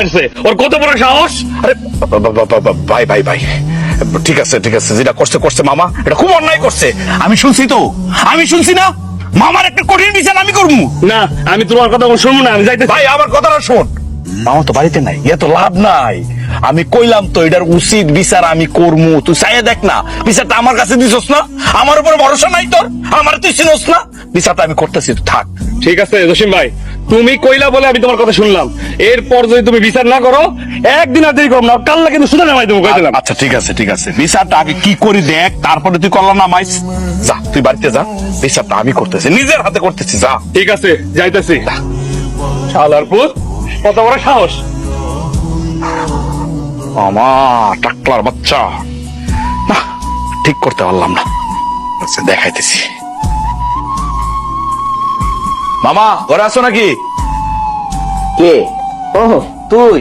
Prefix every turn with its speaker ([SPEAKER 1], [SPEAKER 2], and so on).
[SPEAKER 1] করছে, ওর কত বড় সাহস!
[SPEAKER 2] আরে ভাই ভাই ভাই, ঠিক আছে ঠিক আছে, যেটা করছে করছে মামা, এটা খুব অন্যায় করছে। আমি শুনছি তো, আমি শুনছি না, মামার একটা কঠিন বিচার আমি করবো।
[SPEAKER 1] না, আমি তোমার কথা শুনবো না, আমি যাইতেছি।
[SPEAKER 2] ভাই আমার কথাটা শোন, মামা তো বাড়িতে নাই, এত লাভ নাই। আমি কইলাম তো এটার উচিত বিচার আমি করবো, তুই চাইয়ে দেখ না, বিচারটা আমার কাছে দিছস না, আমার উপরে ভরসা নাই তোর, আমার তুই চিনস না, বিচারটা আমি করতেছি, তুই থাক।
[SPEAKER 1] ঠিক আছে জসিম ভাই, তুমি কইলা বলে আমি তোমার কথা শুনলাম। এরপর যদি তুমি বিচার না করো, একদিন আর দেরি করো না, কাল্লা কিন্তু সুদা নামাই দেবো, কই দিলাম।
[SPEAKER 2] আচ্ছা ঠিক আছে ঠিক আছে, বিচারটা আগে কি করি দেখ, তারপরে তুই করলা না মাইস। যা তুই বাড়িতে যা, বিচারটা আমি করতেছি, নিজের হাতে করতেছি, যা।
[SPEAKER 1] ঠিক আছে, যাইতেছি। শালার পুত, কত বড় সাহস!
[SPEAKER 2] মামা টাকলার বাচ্চা, না ঠিক করতে পারলাম না, আচ্ছা দেখাইতেছি। মামা ঘরে আছো নাকি?
[SPEAKER 3] কে? ও তুই?